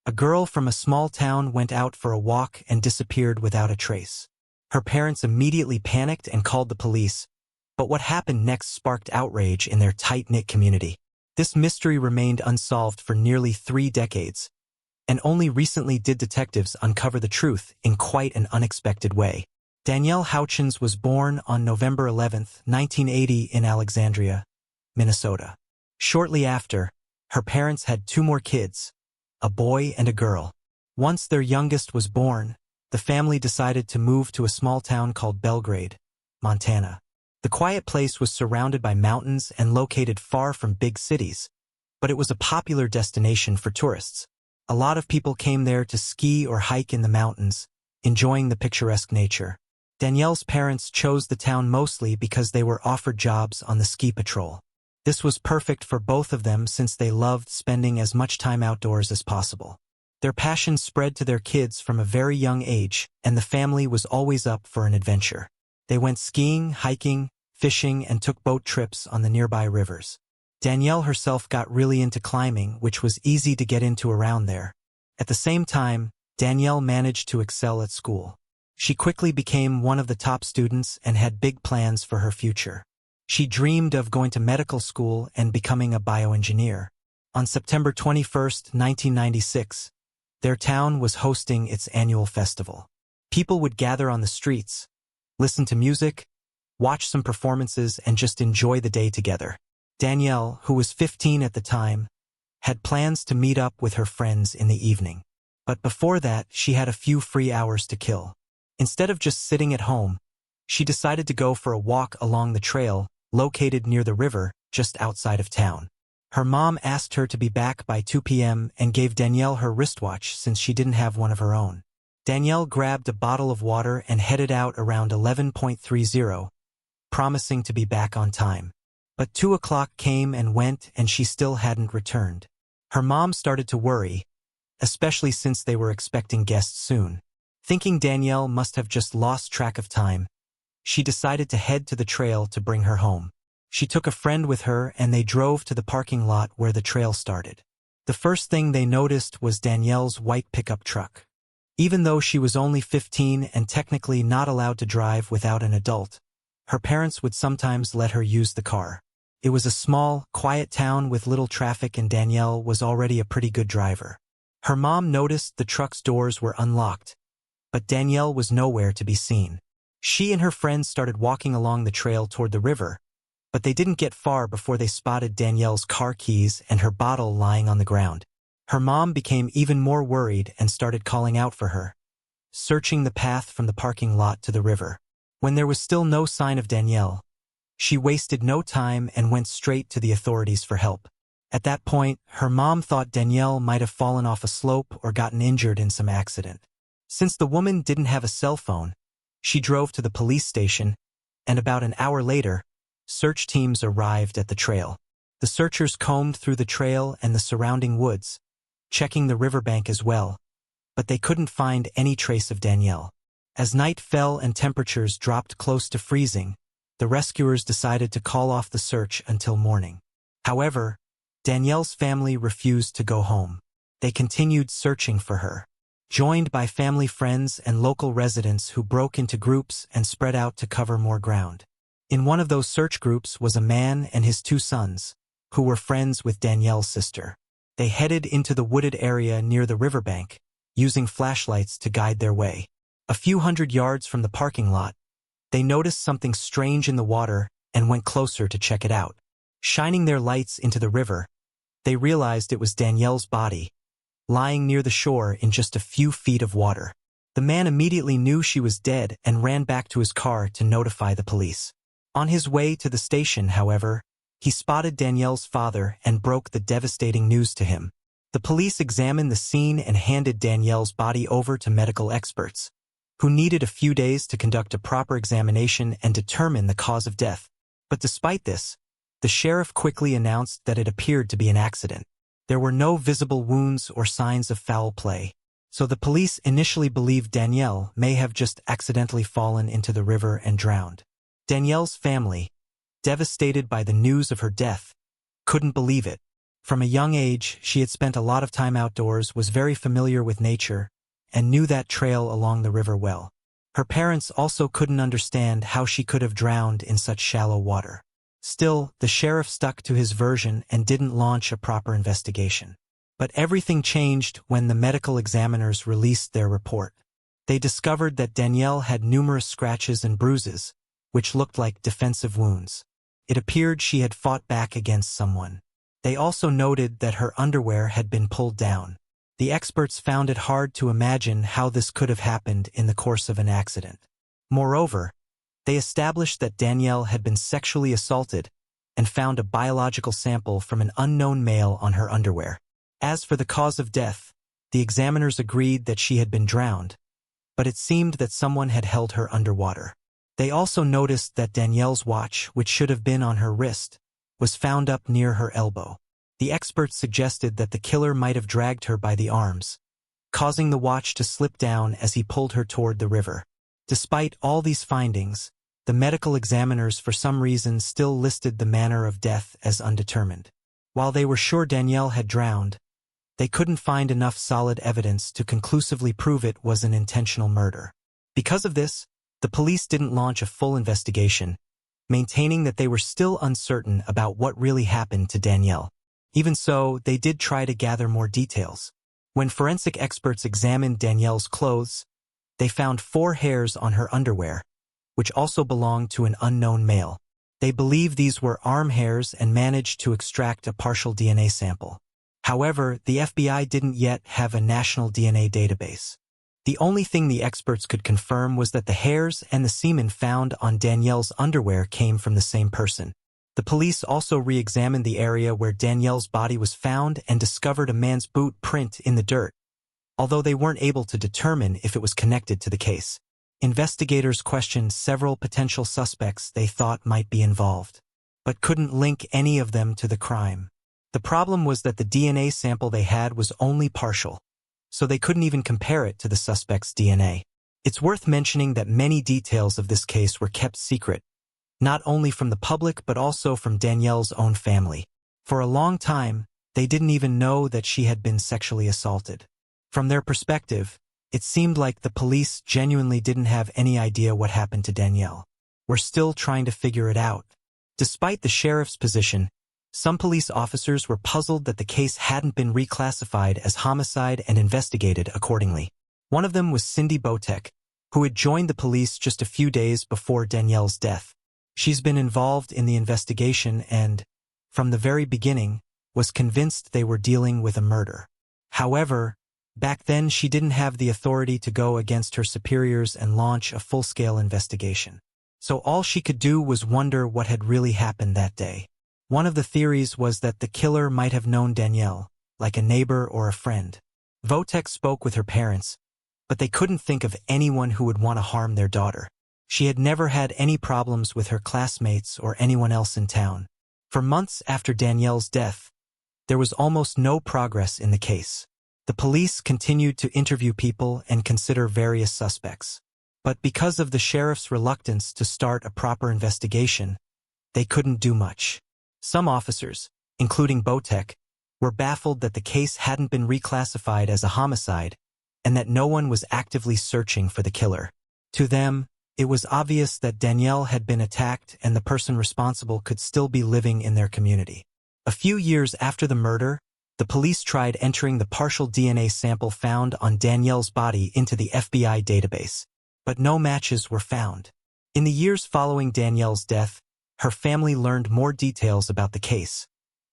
A girl from a small town went out for a walk and disappeared without a trace. Her parents immediately panicked and called the police, but what happened next sparked outrage in their tight-knit community. This mystery remained unsolved for nearly 3 decades, and only recently did detectives uncover the truth in quite an unexpected way. Danielle Houchins was born on November 11, 1980 in Alexandria, Minnesota. Shortly after, her parents had 2 more kids, a boy and a girl. Once their youngest was born, the family decided to move to a small town called Belgrade, Montana. The quiet place was surrounded by mountains and located far from big cities, but it was a popular destination for tourists. A lot of people came there to ski or hike in the mountains, enjoying the picturesque nature. Danielle's parents chose the town mostly because they were offered jobs on the ski patrol. This was perfect for both of them since they loved spending as much time outdoors as possible. Their passion spread to their kids from a very young age, and the family was always up for an adventure. They went skiing, hiking, fishing, and took boat trips on the nearby rivers. Danielle herself got really into climbing, which was easy to get into around there. At the same time, Danielle managed to excel at school. She quickly became one of the top students and had big plans for her future. She dreamed of going to medical school and becoming a bioengineer. On September 21, 1996, their town was hosting its annual festival. People would gather on the streets, listen to music, watch some performances, and just enjoy the day together. Danielle, who was 15 at the time, had plans to meet up with her friends in the evening. But before that, she had a few free hours to kill. Instead of just sitting at home, she decided to go for a walk along the trail located near the river just outside of town. Her mom asked her to be back by 2 p.m. and gave Danielle her wristwatch since she didn't have one of her own. Danielle grabbed a bottle of water and headed out around 11:30, promising to be back on time. But 2 o'clock came and went and she still hadn't returned. Her mom started to worry, especially since they were expecting guests soon. Thinking Danielle must have just lost track of time, she decided to head to the trail to bring her home. She took a friend with her and they drove to the parking lot where the trail started. The first thing they noticed was Danielle's white pickup truck. Even though she was only 15 and technically not allowed to drive without an adult, her parents would sometimes let her use the car. It was a small, quiet town with little traffic and Danielle was already a pretty good driver. Her mom noticed the truck's doors were unlocked, but Danielle was nowhere to be seen. She and her friends started walking along the trail toward the river, but they didn't get far before they spotted Danielle's car keys and her bottle lying on the ground. Her mom became even more worried and started calling out for her, searching the path from the parking lot to the river. When there was still no sign of Danielle, she wasted no time and went straight to the authorities for help. At that point, her mom thought Danielle might have fallen off a slope or gotten injured in some accident. Since the woman didn't have a cell phone, she drove to the police station, and about an hour later, search teams arrived at the trail. The searchers combed through the trail and the surrounding woods, checking the riverbank as well, but they couldn't find any trace of Danielle. As night fell and temperatures dropped close to freezing, the rescuers decided to call off the search until morning. However, Danielle's family refused to go home. They continued searching for her, joined by family friends and local residents who broke into groups and spread out to cover more ground. In one of those search groups was a man and his 2 sons, who were friends with Danielle's sister. They headed into the wooded area near the riverbank, using flashlights to guide their way. A few hundred yards from the parking lot, they noticed something strange in the water and went closer to check it out. Shining their lights into the river, they realized it was Danielle's body, lying near the shore in just a few feet of water. The man immediately knew she was dead and ran back to his car to notify the police. On his way to the station, however, he spotted Danielle's father and broke the devastating news to him. The police examined the scene and handed Danielle's body over to medical experts, who needed a few days to conduct a proper examination and determine the cause of death. But despite this, the sheriff quickly announced that it appeared to be an accident. There were no visible wounds or signs of foul play, so the police initially believed Danielle may have just accidentally fallen into the river and drowned. Danielle's family, devastated by the news of her death, couldn't believe it. From a young age, she had spent a lot of time outdoors, was very familiar with nature, and knew that trail along the river well. Her parents also couldn't understand how she could have drowned in such shallow water. Still, the sheriff stuck to his version and didn't launch a proper investigation. But everything changed when the medical examiners released their report. They discovered that Danielle had numerous scratches and bruises, which looked like defensive wounds. It appeared she had fought back against someone. They also noted that her underwear had been pulled down. The experts found it hard to imagine how this could have happened in the course of an accident. Moreover, they established that Danielle had been sexually assaulted and found a biological sample from an unknown male on her underwear. As for the cause of death, the examiners agreed that she had been drowned, but it seemed that someone had held her underwater. They also noticed that Danielle's watch, which should have been on her wrist, was found up near her elbow. The experts suggested that the killer might have dragged her by the arms, causing the watch to slip down as he pulled her toward the river. Despite all these findings, the medical examiners for some reason still listed the manner of death as undetermined. While they were sure Danielle had drowned, they couldn't find enough solid evidence to conclusively prove it was an intentional murder. Because of this, the police didn't launch a full investigation, maintaining that they were still uncertain about what really happened to Danielle. Even so, they did try to gather more details. When forensic experts examined Danielle's clothes, they found 4 hairs on her underwear, which also belonged to an unknown male. They believe these were arm hairs and managed to extract a partial DNA sample. However, the FBI didn't yet have a national DNA database. The only thing the experts could confirm was that the hairs and the semen found on Danielle's underwear came from the same person. The police also re-examined the area where Danielle's body was found and discovered a man's boot print in the dirt, although they weren't able to determine if it was connected to the case. Investigators questioned several potential suspects they thought might be involved, but couldn't link any of them to the crime. The problem was that the DNA sample they had was only partial, so they couldn't even compare it to the suspect's DNA. It's worth mentioning that many details of this case were kept secret, not only from the public but also from Danielle's own family. For a long time, they didn't even know that she had been sexually assaulted. From their perspective, it seemed like the police genuinely didn't have any idea what happened to Danielle. We're still trying to figure it out. Despite the sheriff's position, some police officers were puzzled that the case hadn't been reclassified as homicide and investigated accordingly. One of them was Cindy Botek, who had joined the police just a few days before Danielle's death. She's been involved in the investigation and, from the very beginning, was convinced they were dealing with a murder. However, back then she didn't have the authority to go against her superiors and launch a full-scale investigation. So all she could do was wonder what had really happened that day. One of the theories was that the killer might have known Danielle, like a neighbor or a friend. Votek spoke with her parents, but they couldn't think of anyone who would want to harm their daughter. She had never had any problems with her classmates or anyone else in town. For months after Danielle's death, there was almost no progress in the case. The police continued to interview people and consider various suspects. But because of the sheriff's reluctance to start a proper investigation, they couldn't do much. Some officers, including Botek, were baffled that the case hadn't been reclassified as a homicide and that no one was actively searching for the killer. To them, it was obvious that Danielle had been attacked and the person responsible could still be living in their community. A few years after the murder, the police tried entering the partial DNA sample found on Danielle's body into the FBI database, but no matches were found. In the years following Danielle's death, her family learned more details about the case,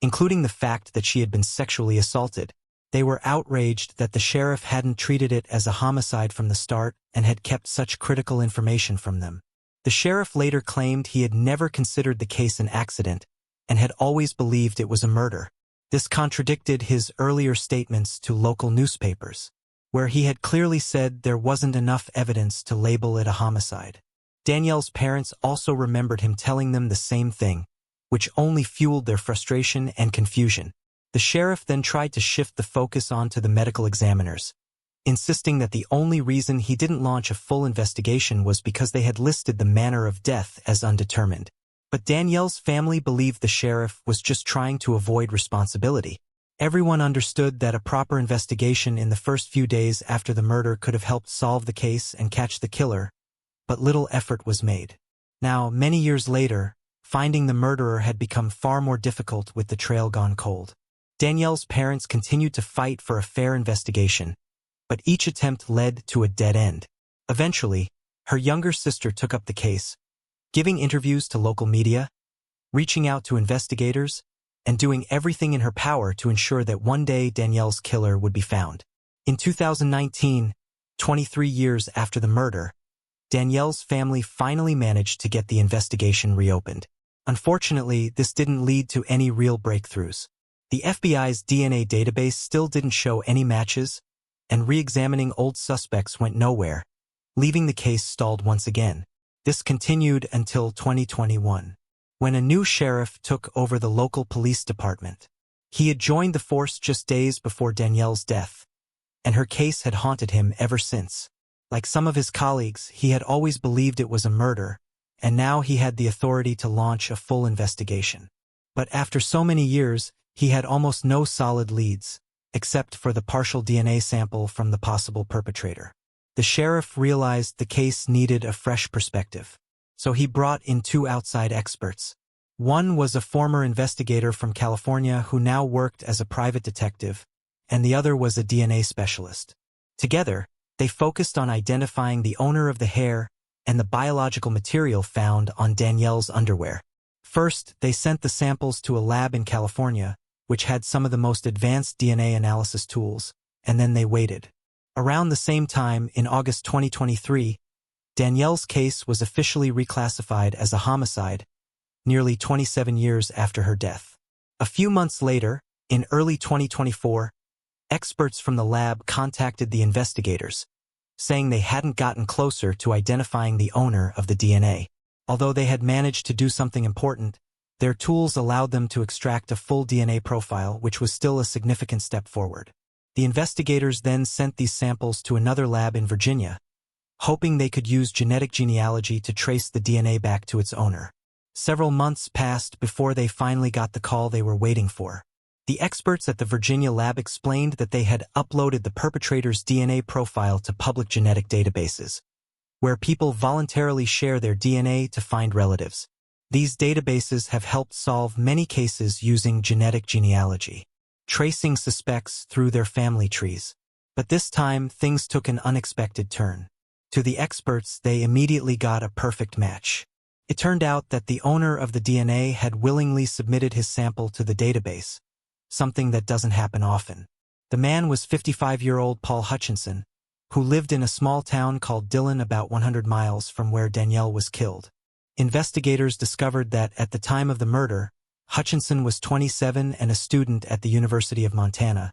including the fact that she had been sexually assaulted. They were outraged that the sheriff hadn't treated it as a homicide from the start and had kept such critical information from them. The sheriff later claimed he had never considered the case an accident and had always believed it was a murder. This contradicted his earlier statements to local newspapers, where he had clearly said there wasn't enough evidence to label it a homicide. Danielle's parents also remembered him telling them the same thing, which only fueled their frustration and confusion. The sheriff then tried to shift the focus onto the medical examiners, insisting that the only reason he didn't launch a full investigation was because they had listed the manner of death as undetermined. But Danielle's family believed the sheriff was just trying to avoid responsibility. Everyone understood that a proper investigation in the first few days after the murder could have helped solve the case and catch the killer, but little effort was made. Now, many years later, finding the murderer had become far more difficult with the trail gone cold. Danielle's parents continued to fight for a fair investigation, but each attempt led to a dead end. Eventually, her younger sister took up the case, giving interviews to local media, reaching out to investigators, and doing everything in her power to ensure that one day Danielle's killer would be found. In 2019, 23 years after the murder, Danielle's family finally managed to get the investigation reopened. Unfortunately, this didn't lead to any real breakthroughs. The FBI's DNA database still didn't show any matches, and re-examining old suspects went nowhere, leaving the case stalled once again. This continued until 2021, when a new sheriff took over the local police department. He had joined the force just days before Danielle's death, and her case had haunted him ever since. Like some of his colleagues, he had always believed it was a murder, and now he had the authority to launch a full investigation. But after so many years, he had almost no solid leads, except for the partial DNA sample from the possible perpetrator. The sheriff realized the case needed a fresh perspective, so he brought in two outside experts. One was a former investigator from California who now worked as a private detective, and the other was a DNA specialist. Together, they focused on identifying the owner of the hair and the biological material found on Danielle's underwear. First, they sent the samples to a lab in California, which had some of the most advanced DNA analysis tools, and then they waited. Around the same time, in August 2023, Danielle's case was officially reclassified as a homicide, nearly 27 years after her death. A few months later, in early 2024, experts from the lab contacted the investigators, saying they hadn't gotten closer to identifying the owner of the DNA. Although they had managed to do something important, their tools allowed them to extract a full DNA profile, which was still a significant step forward. The investigators then sent these samples to another lab in Virginia, hoping they could use genetic genealogy to trace the DNA back to its owner. Several months passed before they finally got the call they were waiting for. The experts at the Virginia lab explained that they had uploaded the perpetrator's DNA profile to public genetic databases, where people voluntarily share their DNA to find relatives. These databases have helped solve many cases using genetic genealogy, tracing suspects through their family trees. But this time, things took an unexpected turn. To the experts, they immediately got a perfect match. It turned out that the owner of the DNA had willingly submitted his sample to the database, something that doesn't happen often. The man was 55-year-old Paul Hutchinson, who lived in a small town called Dillon about 100 miles from where Danielle was killed. Investigators discovered that at the time of the murder, Hutchinson was 27 and a student at the University of Montana,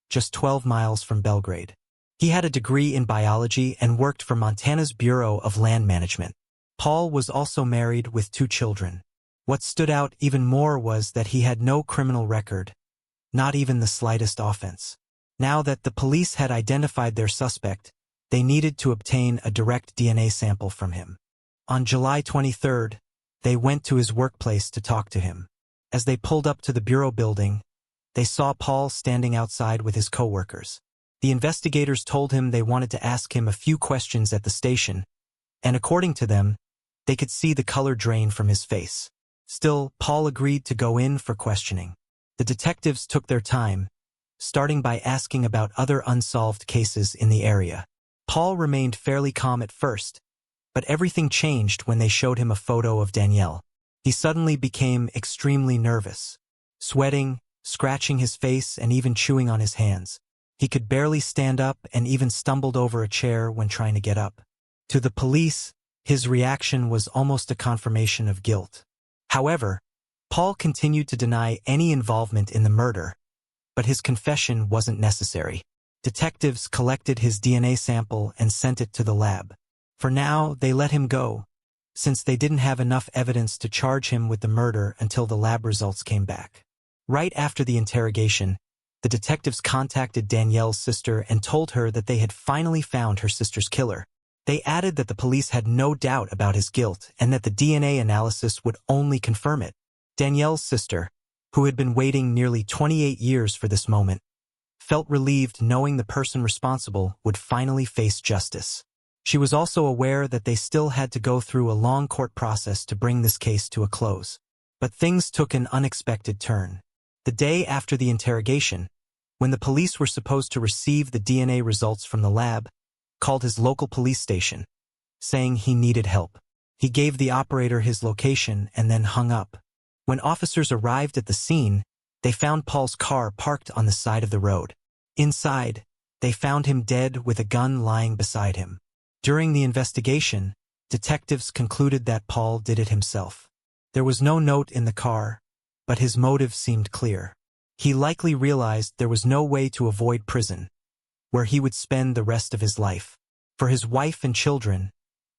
just 12 miles from Belgrade. He had a degree in biology and worked for Montana's Bureau of Land Management. Paul was also married with 2 children. What stood out even more was that he had no criminal record, not even the slightest offense. Now that the police had identified their suspect, they needed to obtain a direct DNA sample from him. On July 23rd, they went to his workplace to talk to him. As they pulled up to the bureau building, they saw Paul standing outside with his coworkers. The investigators told him they wanted to ask him a few questions at the station, and according to them, they could see the color drain from his face. Still, Paul agreed to go in for questioning. The detectives took their time, starting by asking about other unsolved cases in the area. Paul remained fairly calm at first, but everything changed when they showed him a photo of Danielle. He suddenly became extremely nervous, sweating, scratching his face, and even chewing on his hands. He could barely stand up and even stumbled over a chair when trying to get up. To the police, his reaction was almost a confirmation of guilt. However, Paul continued to deny any involvement in the murder, but his confession wasn't necessary. Detectives collected his DNA sample and sent it to the lab. For now, they let him go, since they didn't have enough evidence to charge him with the murder until the lab results came back. Right after the interrogation, the detectives contacted Danielle's sister and told her that they had finally found her sister's killer. They added that the police had no doubt about his guilt and that the DNA analysis would only confirm it. Danielle's sister, who had been waiting nearly 28 years for this moment, felt relieved knowing the person responsible would finally face justice. She was also aware that they still had to go through a long court process to bring this case to a close. But things took an unexpected turn. The day after the interrogation, when the police were supposed to receive the DNA results from the lab, called his local police station, saying he needed help. He gave the operator his location and then hung up. When officers arrived at the scene, they found Paul's car parked on the side of the road. Inside, they found him dead with a gun lying beside him. During the investigation, detectives concluded that Paul did it himself. There was no note in the car, but his motive seemed clear. He likely realized there was no way to avoid prison, where he would spend the rest of his life. For his wife and children,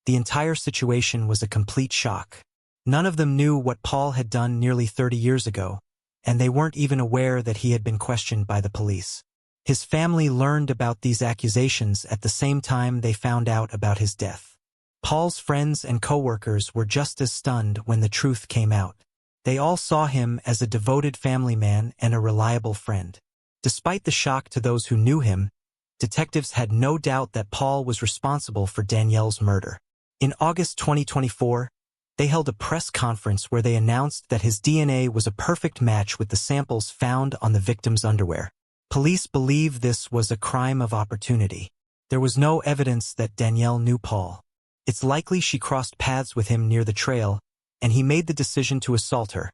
the entire situation was a complete shock. None of them knew what Paul had done nearly 30 years ago, and they weren't even aware that he had been questioned by the police. His family learned about these accusations at the same time they found out about his death. Paul's friends and coworkers were just as stunned when the truth came out. They all saw him as a devoted family man and a reliable friend. Despite the shock to those who knew him, detectives had no doubt that Paul was responsible for Danielle's murder. In August 2024, they held a press conference where they announced that his DNA was a perfect match with the samples found on the victim's underwear. Police believe this was a crime of opportunity. There was no evidence that Danielle knew Paul. It's likely she crossed paths with him near the trail, and he made the decision to assault her,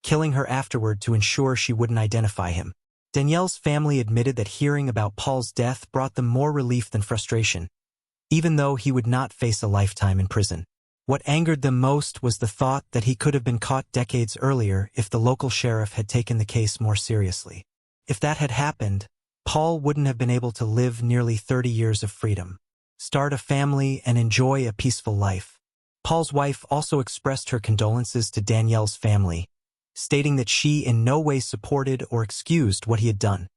killing her afterward to ensure she wouldn't identify him. Danielle's family admitted that hearing about Paul's death brought them more relief than frustration, even though he would not face a lifetime in prison. What angered them most was the thought that he could have been caught decades earlier if the local sheriff had taken the case more seriously. If that had happened, Paul wouldn't have been able to live nearly 30 years of freedom, start a family, and enjoy a peaceful life. Paul's wife also expressed her condolences to Danielle's family, stating that she in no way supported or excused what he had done.